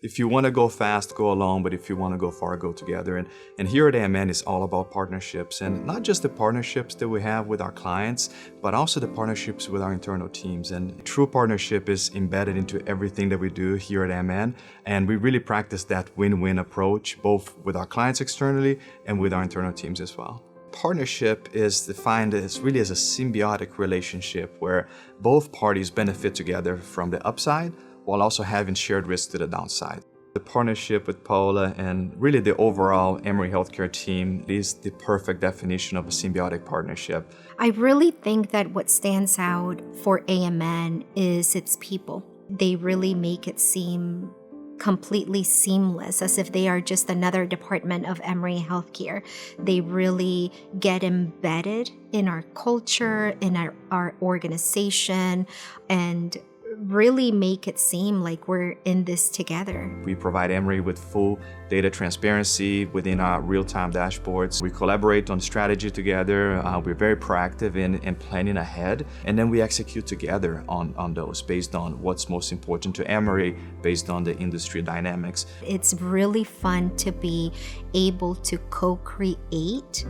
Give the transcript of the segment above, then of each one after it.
If you want to go fast, go alone, but if you want to go far, go together. And here at AMN, it's all about partnerships, and not just the partnerships that we have with our clients, but also the partnerships with our internal teams. And true partnership is embedded into everything that we do here at AMN, and we really practice that win-win approach, both with our clients externally and with our internal teams as well. Partnership is defined as really as a symbiotic relationship where both parties benefit together from the upside while also having shared risk to the downside. The partnership with Paola and really the overall Emory Healthcare team is the perfect definition of a symbiotic partnership. I really think that what stands out for AMN is its people. They really make it seem completely seamless, as if they are just another department of Emory Healthcare. They really get embedded in our culture, in our organization, and really make it seem like we're in this together. We provide Emory with full data transparency within our real-time dashboards. We collaborate on strategy together. We're very proactive in planning ahead, and then we execute together on those based on what's most important to Emory, based on the industry dynamics. It's really fun to be able to co-create.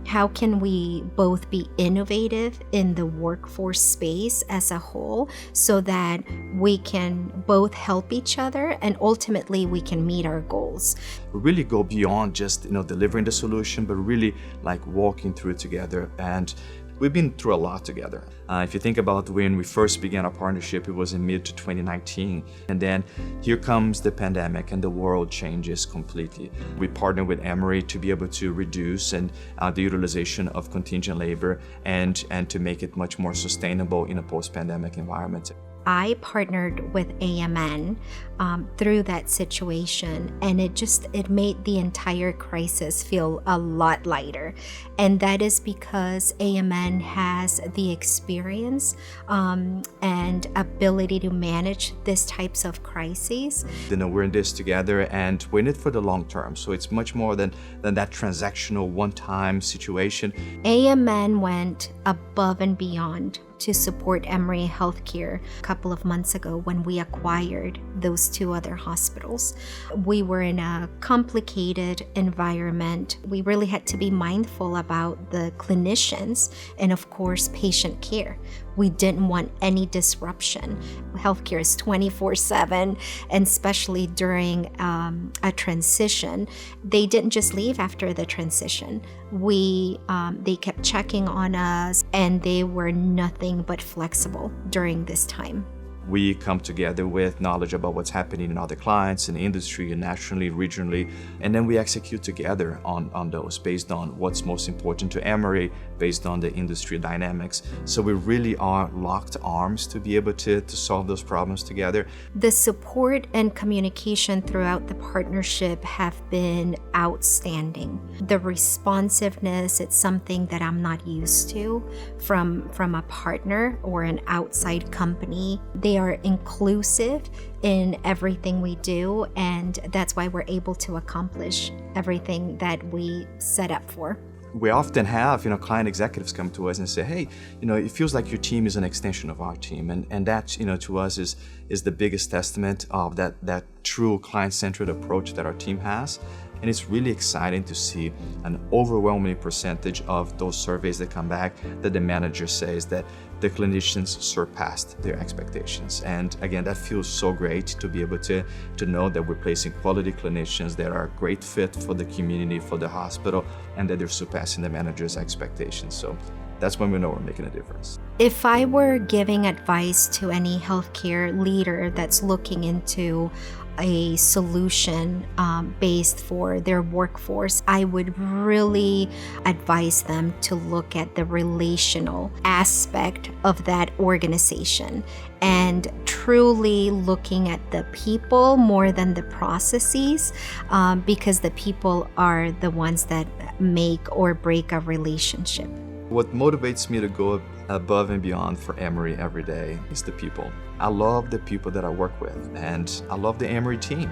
How can we both be innovative in the workforce space as a whole so that we can both help each other and ultimately we can meet our goals? We really go beyond just delivering the solution, but really like walking through it together. And we've been through a lot together. If you think about when we first began our partnership, it was in mid-2019. And then here comes the pandemic and the world changes completely. We partnered with Emory to be able to reduce the utilization of contingent labor and to make it much more sustainable in a post-pandemic environment. I partnered with AMN through that situation, and it made the entire crisis feel a lot lighter. And that is because AMN has the experience and ability to manage these types of crises. We're in this together and we're in it for the long term. So it's much more than that transactional one-time situation. AMN went above and beyond to support Emory Healthcare a couple of months ago when we acquired those two other hospitals. We were in a complicated environment. We really had to be mindful about the clinicians and, of course, patient care. We didn't want any disruption. Healthcare is 24/7, and especially during a transition. They didn't just leave after the transition. They kept checking on us, and they were nothing but flexible during this time. We come together with knowledge about what's happening in other clients, in the industry, and nationally, regionally, and then we execute together on those based on what's most important to Emory, based on the industry dynamics. So we really are locked arms to be able to solve those problems together. The support and communication throughout the partnership have been outstanding. The responsiveness, it's something that I'm not used to from a partner or an outside company. They are inclusive in everything we do, and that's why we're able to accomplish everything that we set up for. We often have, client executives come to us and say, hey, it feels like your team is an extension of our team. And that, to us is the biggest testament of that true client-centered approach that our team has. And it's really exciting to see an overwhelming percentage of those surveys that come back that the manager says that the clinicians surpassed their expectations. And again, that feels so great to be able to know that we're placing quality clinicians that are a great fit for the community, for the hospital, and that they're surpassing the manager's expectations. So that's when we know we're making a difference. If I were giving advice to any healthcare leader that's looking into a solution based for their workforce, I would really advise them to look at the relational aspect of that organization and truly looking at the people more than the processes, because the people are the ones that make or break a relationship. What motivates me to go above and beyond for Emory every day is the people. I love the people that I work with, and I love the Emory team.